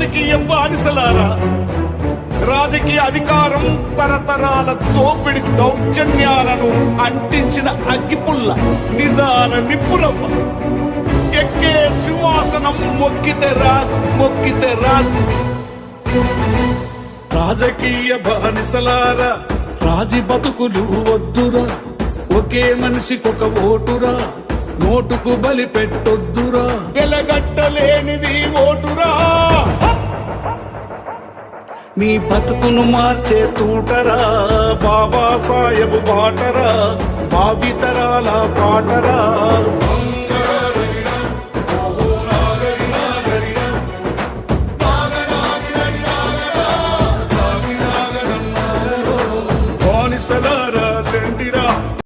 రాజకీయ బానిసలారా, రాజకీయ అధికారం తరతరాల దోపిడి దౌర్జన్యాలను అంటించిన అగ్గిపుల్ల, నిజాల నిప్పురవ్వ. ఎక్కే సింహాసనం మొక్కితే రాదు. రాజకీయ బానిసలారా, రాజీ బతుకులు వద్దురా. ఒకే మనిషికొక ఓటురా, నోటుకు బలి పెట్టొద్దురా. వెలగట్టలేనిది ఓటురా. నీ బతుకును మార్చే తూటరా, బాబా సాహెబ్ బాటరా, భావితరాల పాటరా.